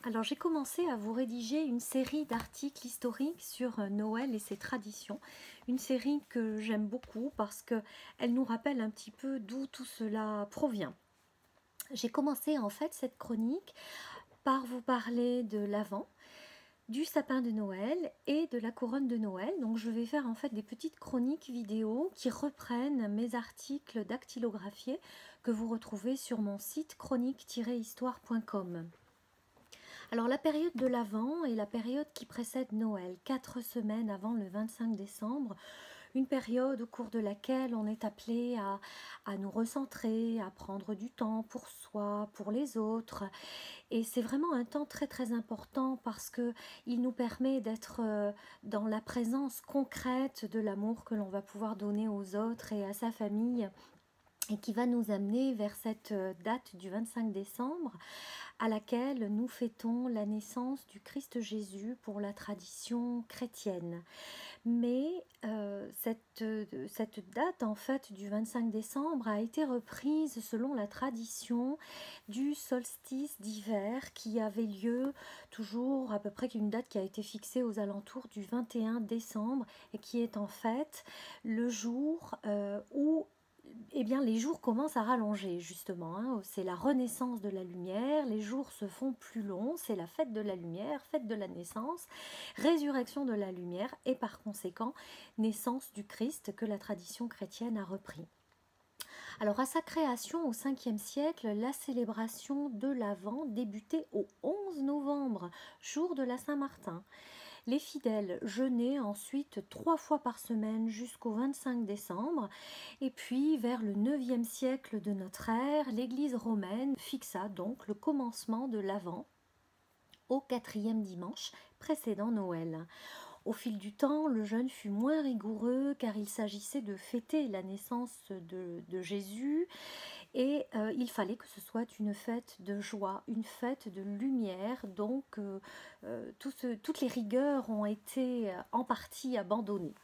Alors j'ai commencé à vous rédiger une série d'articles historiques sur Noël et ses traditions. Une série que j'aime beaucoup parce qu'elle nous rappelle un petit peu d'où tout cela provient. J'ai commencé en fait cette chronique par vous parler de l'Avent, du sapin de Noël et de la couronne de Noël. Donc je vais faire en fait des petites chroniques vidéo qui reprennent mes articles dactylographiés que vous retrouvez sur mon site chronique-histoire.com. Alors la période de l'Avent est la période qui précède Noël, 4 semaines avant le 25 décembre, une période au cours de laquelle on est appelé à nous recentrer, à prendre du temps pour soi, pour les autres. Et c'est vraiment un temps très très important parce qu'il nous permet d'être dans la présence concrète de l'amour que l'on va pouvoir donner aux autres et à sa famille, et qui va nous amener vers cette date du 25 décembre à laquelle nous fêtons la naissance du Christ Jésus pour la tradition chrétienne. Mais cette date en fait du 25 décembre a été reprise selon la tradition du solstice d'hiver qui avait lieu toujours à peu près une date qui a été fixée aux alentours du 21 décembre et qui est en fait le jour où les jours commencent à rallonger justement, hein. C'est la renaissance de la lumière, les jours se font plus longs, c'est la fête de la lumière, fête de la naissance, résurrection de la lumière et par conséquent naissance du Christ que la tradition chrétienne a repris. Alors à sa création au 5e siècle, la célébration de l'Avent débutait au 11 novembre, jour de la Saint-Martin. Les fidèles jeûnaient ensuite 3 fois par semaine jusqu'au 25 décembre. Et puis, vers le 9e siècle de notre ère, l'Église romaine fixa donc le commencement de l'Avent au 4e dimanche précédant Noël. Au fil du temps, le jeûne fut moins rigoureux car il s'agissait de fêter la naissance de Jésus et il fallait que ce soit une fête de joie, une fête de lumière. Donc toutes les rigueurs ont été en partie abandonnées.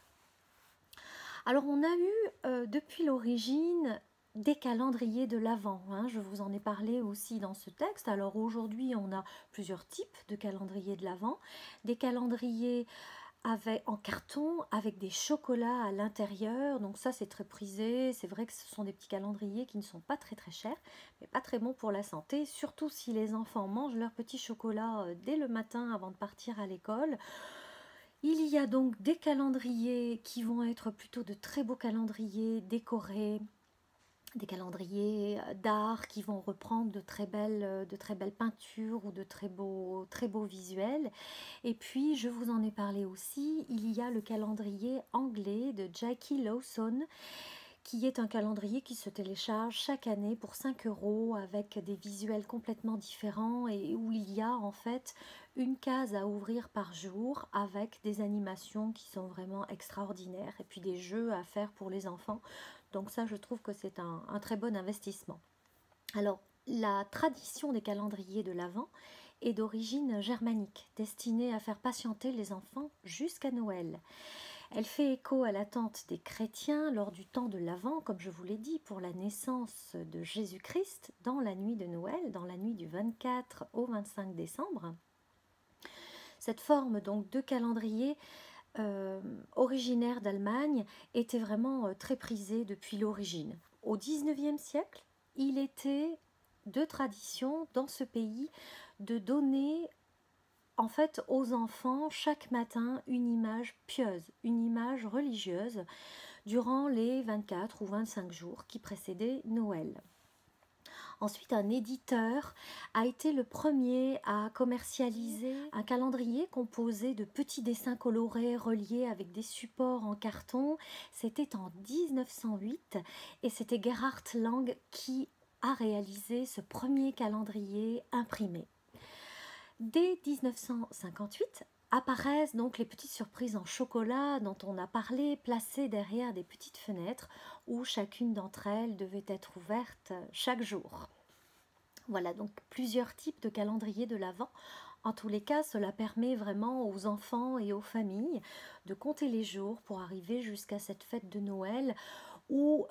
Alors on a eu depuis l'origine des calendriers de l'Avent, hein, je vous en ai parlé aussi dans ce texte. Alors aujourd'hui on a plusieurs types de calendriers de l'Avent, des calendriers en carton avec des chocolats à l'intérieur, donc ça c'est très prisé. C'est vrai que ce sont des petits calendriers qui ne sont pas très chers, mais pas très bons pour la santé, surtout si les enfants mangent leur petit chocolat dès le matin avant de partir à l'école. Il y a donc des calendriers qui vont être plutôt de très beaux calendriers décorés, des calendriers d'art qui vont reprendre de très belles peintures ou de très beaux visuels. Et puis, je vous en ai parlé aussi, il y a le calendrier anglais de Jackie Lawson, qui est un calendrier qui se télécharge chaque année pour 5 € avec des visuels complètement différents et où il y a en fait une case à ouvrir par jour avec des animations qui sont vraiment extraordinaires et puis des jeux à faire pour les enfants. Donc ça, je trouve que c'est un très bon investissement. Alors, la tradition des calendriers de l'Avent est d'origine germanique, destinée à faire patienter les enfants jusqu'à Noël. Elle fait écho à l'attente des chrétiens lors du temps de l'Avent, comme je vous l'ai dit, pour la naissance de Jésus-Christ dans la nuit de Noël, dans la nuit du 24 au 25 décembre. Cette forme donc de calendrier originaire d'Allemagne était vraiment très prisée depuis l'origine. Au XIXe siècle, il était de tradition dans ce pays de donner en fait aux enfants chaque matin une image pieuse, une image religieuse durant les 24 ou 25 jours qui précédaient Noël. Ensuite, un éditeur a été le premier à commercialiser un calendrier composé de petits dessins colorés reliés avec des supports en carton. C'était en 1908 et c'était Gerhard Lang qui a réalisé ce premier calendrier imprimé. Dès 1958, apparaissent donc les petites surprises en chocolat dont on a parlé, placées derrière des petites fenêtres où chacune d'entre elles devait être ouverte chaque jour. Voilà donc plusieurs types de calendriers de l'Avent. En tous les cas, cela permet vraiment aux enfants et aux familles de compter les jours pour arriver jusqu'à cette fête de Noël où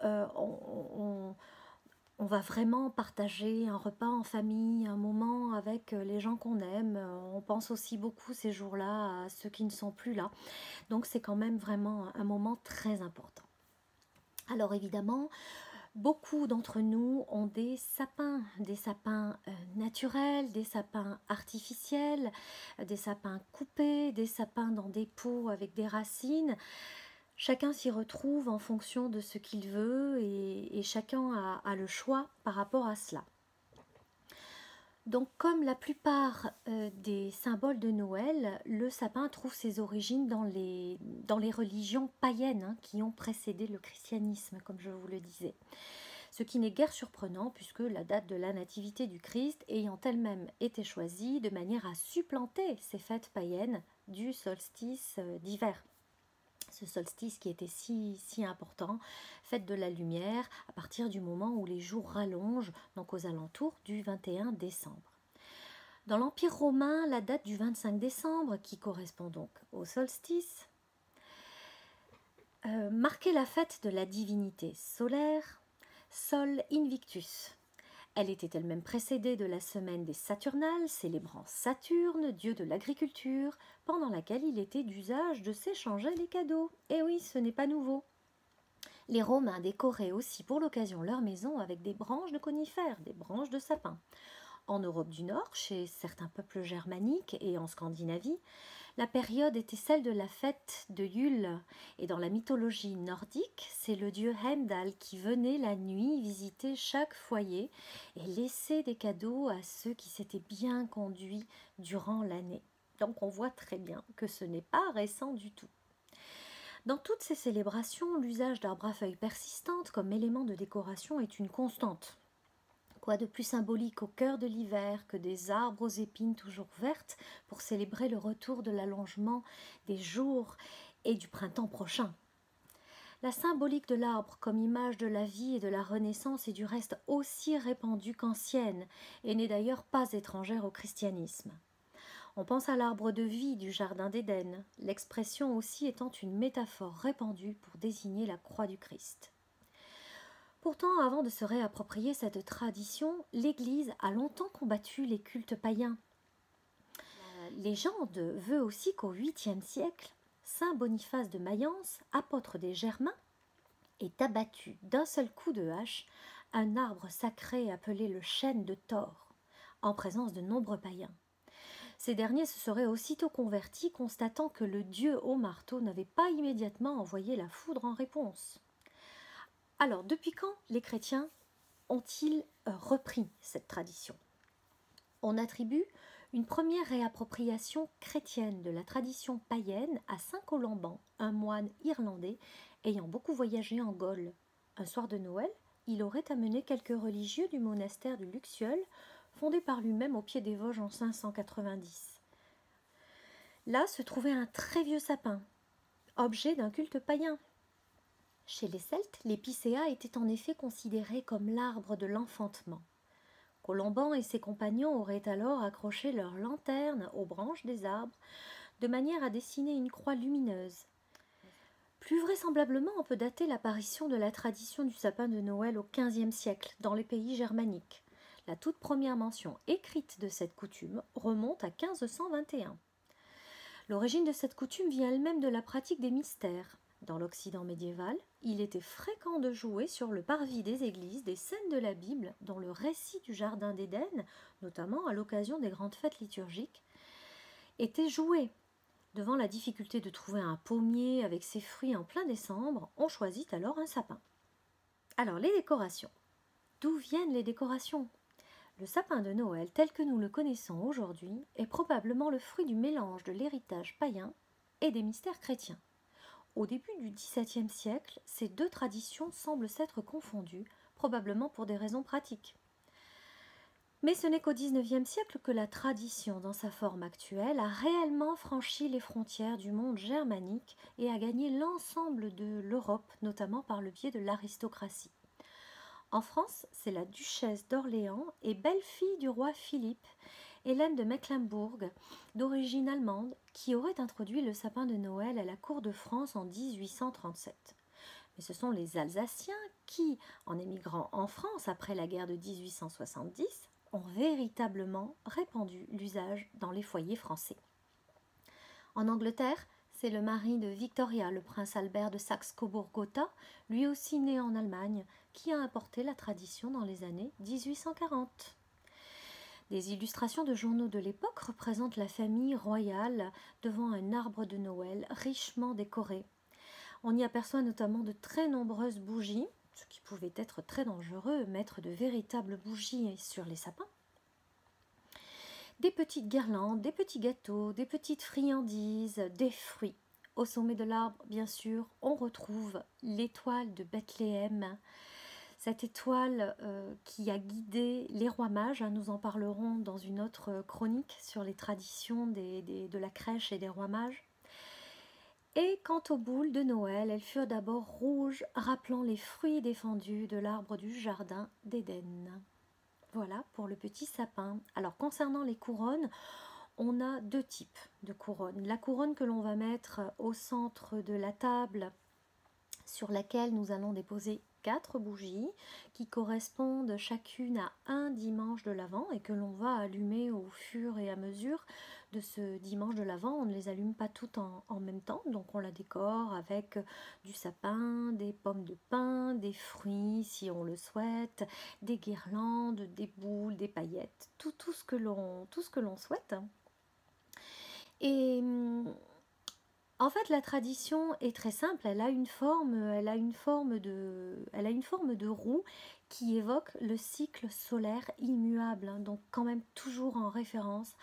on on va vraiment partager un repas en famille, un moment avec les gens qu'on aime. On pense aussi beaucoup ces jours-là à ceux qui ne sont plus là. Donc c'est quand même vraiment un moment très important. Alors évidemment, beaucoup d'entre nous ont des sapins naturels, des sapins artificiels, des sapins coupés, des sapins dans des pots avec des racines. Chacun s'y retrouve en fonction de ce qu'il veut et chacun a le choix par rapport à cela. Donc comme la plupart des symboles de Noël, le sapin trouve ses origines dans les religions païennes qui ont précédé le christianisme, comme je vous le disais. Ce qui n'est guère surprenant puisque la date de la nativité du Christ ayant elle-même été choisie de manière à supplanter ces fêtes païennes du solstice d'hiver. Ce solstice qui était si important, fête de la lumière, à partir du moment où les jours rallongent, donc aux alentours du 21 décembre. Dans l'Empire romain, la date du 25 décembre, qui correspond donc au solstice, marquait la fête de la divinité solaire, Sol Invictus. Elle était elle-même précédée de la semaine des Saturnales, célébrant Saturne, dieu de l'agriculture, pendant laquelle il était d'usage de s'échanger les cadeaux. Et oui, ce n'est pas nouveau. Les Romains décoraient aussi pour l'occasion leur maison avec des branches de conifères, des branches de sapin. En Europe du Nord, chez certains peuples germaniques et en Scandinavie, la période était celle de la fête de Yule, et dans la mythologie nordique, c'est le dieu Heimdall qui venait la nuit visiter chaque foyer et laisser des cadeaux à ceux qui s'étaient bien conduits durant l'année. Donc on voit très bien que ce n'est pas récent du tout. Dans toutes ces célébrations, l'usage d'arbres à feuilles persistantes comme élément de décoration est une constante. Quoi de plus symbolique au cœur de l'hiver que des arbres aux épines toujours vertes pour célébrer le retour de l'allongement des jours et du printemps prochain. La symbolique de l'arbre comme image de la vie et de la renaissance est du reste aussi répandue qu'ancienne et n'est d'ailleurs pas étrangère au christianisme. On pense à l'arbre de vie du jardin d'Éden, l'expression aussi étant une métaphore répandue pour désigner la croix du Christ. Pourtant, avant de se réapproprier cette tradition, l'Église a longtemps combattu les cultes païens. La légende veut aussi qu'au 8e siècle, saint Boniface de Mayence, apôtre des Germains, ait abattu d'un seul coup de hache un arbre sacré appelé le chêne de Thor, en présence de nombreux païens. Ces derniers se seraient aussitôt convertis, constatant que le dieu au marteau n'avait pas immédiatement envoyé la foudre en réponse. Alors, depuis quand les chrétiens ont-ils repris cette tradition? On attribue une première réappropriation chrétienne de la tradition païenne à saint Colomban, un moine irlandais ayant beaucoup voyagé en Gaule. Un soir de Noël, il aurait amené quelques religieux du monastère du Luxeuil, fondé par lui-même au pied des Vosges en 590. Là se trouvait un très vieux sapin, objet d'un culte païen. Chez les Celtes, l'épicéa était en effet considéré comme l'arbre de l'enfantement. Colomban et ses compagnons auraient alors accroché leurs lanternes aux branches des arbres, de manière à dessiner une croix lumineuse. Plus vraisemblablement, on peut dater l'apparition de la tradition du sapin de Noël au XVe siècle, dans les pays germaniques. La toute première mention écrite de cette coutume remonte à 1521. L'origine de cette coutume vient elle-même de la pratique des mystères. Dans l'Occident médiéval, il était fréquent de jouer sur le parvis des églises des scènes de la Bible dont le récit du Jardin d'Éden, notamment à l'occasion des grandes fêtes liturgiques, était joué. Devant la difficulté de trouver un pommier avec ses fruits en plein décembre, on choisit alors un sapin. Alors les décorations. D'où viennent les décorations? Le sapin de Noël tel que nous le connaissons aujourd'hui est probablement le fruit du mélange de l'héritage païen et des mystères chrétiens. Au début du XVIIe siècle, ces deux traditions semblent s'être confondues, probablement pour des raisons pratiques. Mais ce n'est qu'au XIXe siècle que la tradition, dans sa forme actuelle, a réellement franchi les frontières du monde germanique et a gagné l'ensemble de l'Europe, notamment par le biais de l'aristocratie. En France, c'est la duchesse d'Orléans et belle-fille du roi Philippe, Hélène de Mecklembourg, d'origine allemande, qui aurait introduit le sapin de Noël à la cour de France en 1837. Mais Mais ce sont les Alsaciens qui, en émigrant en France après la guerre de 1870, ont véritablement répandu l'usage dans les foyers français. En Angleterre, c'est le mari de Victoria, le prince Albert de Saxe-Cobourg-Gotha, lui aussi né en Allemagne, qui a importé la tradition dans les années 1840. Des illustrations de journaux de l'époque représentent la famille royale devant un arbre de Noël richement décoré. On y aperçoit notamment de très nombreuses bougies, ce qui pouvait être très dangereux, mettre de véritables bougies sur les sapins. Des petites guirlandes, des petits gâteaux, des petites friandises, des fruits. Au sommet de l'arbre, bien sûr, on retrouve l'étoile de Bethléem. Cette étoile qui a guidé les rois mages, nous en parlerons dans une autre chronique sur les traditions de la crèche et des rois mages. Et quant aux boules de Noël, elles furent d'abord rouges, rappelant les fruits défendus de l'arbre du jardin d'Éden. Voilà pour le petit sapin. Alors concernant les couronnes, on a deux types de couronnes. La couronne que l'on va mettre au centre de la table sur laquelle nous allons déposer 4 bougies qui correspondent chacune à un dimanche de l'Avent et que l'on va allumer au fur et à mesure de ce dimanche de l'Avent. On ne les allume pas toutes en même temps, donc on la décore avec du sapin, des pommes de pin, des fruits si on le souhaite, des guirlandes, des boules, des paillettes, tout ce que l'on souhaite. Et en fait, la tradition est très simple. Elle a une forme de roue qui évoque le cycle solaire immuable, donc quand même toujours en référence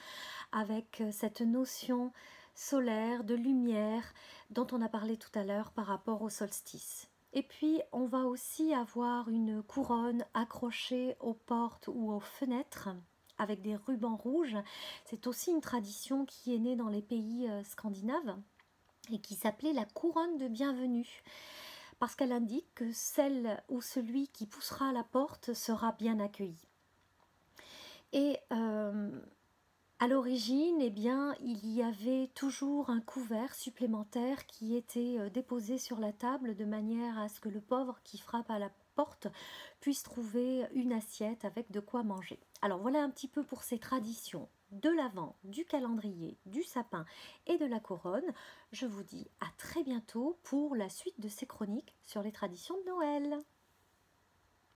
avec cette notion solaire, de lumière, dont on a parlé tout à l'heure par rapport au solstice. Et puis, on va aussi avoir une couronne accrochée aux portes ou aux fenêtres avec des rubans rouges. C'est aussi une tradition qui est née dans les pays scandinaves et qui s'appelait la couronne de bienvenue, parce qu'elle indique que celle ou celui qui poussera à la porte sera bien accueilli. Et à l'origine, eh bien, il y avait toujours un couvert supplémentaire qui était déposé sur la table de manière à ce que le pauvre qui frappe à la porte puisse trouver une assiette avec de quoi manger. Alors voilà un petit peu pour ces traditions de l'Avent, du calendrier, du sapin et de la couronne. Je vous dis à très bientôt pour la suite de ces chroniques sur les traditions de Noël.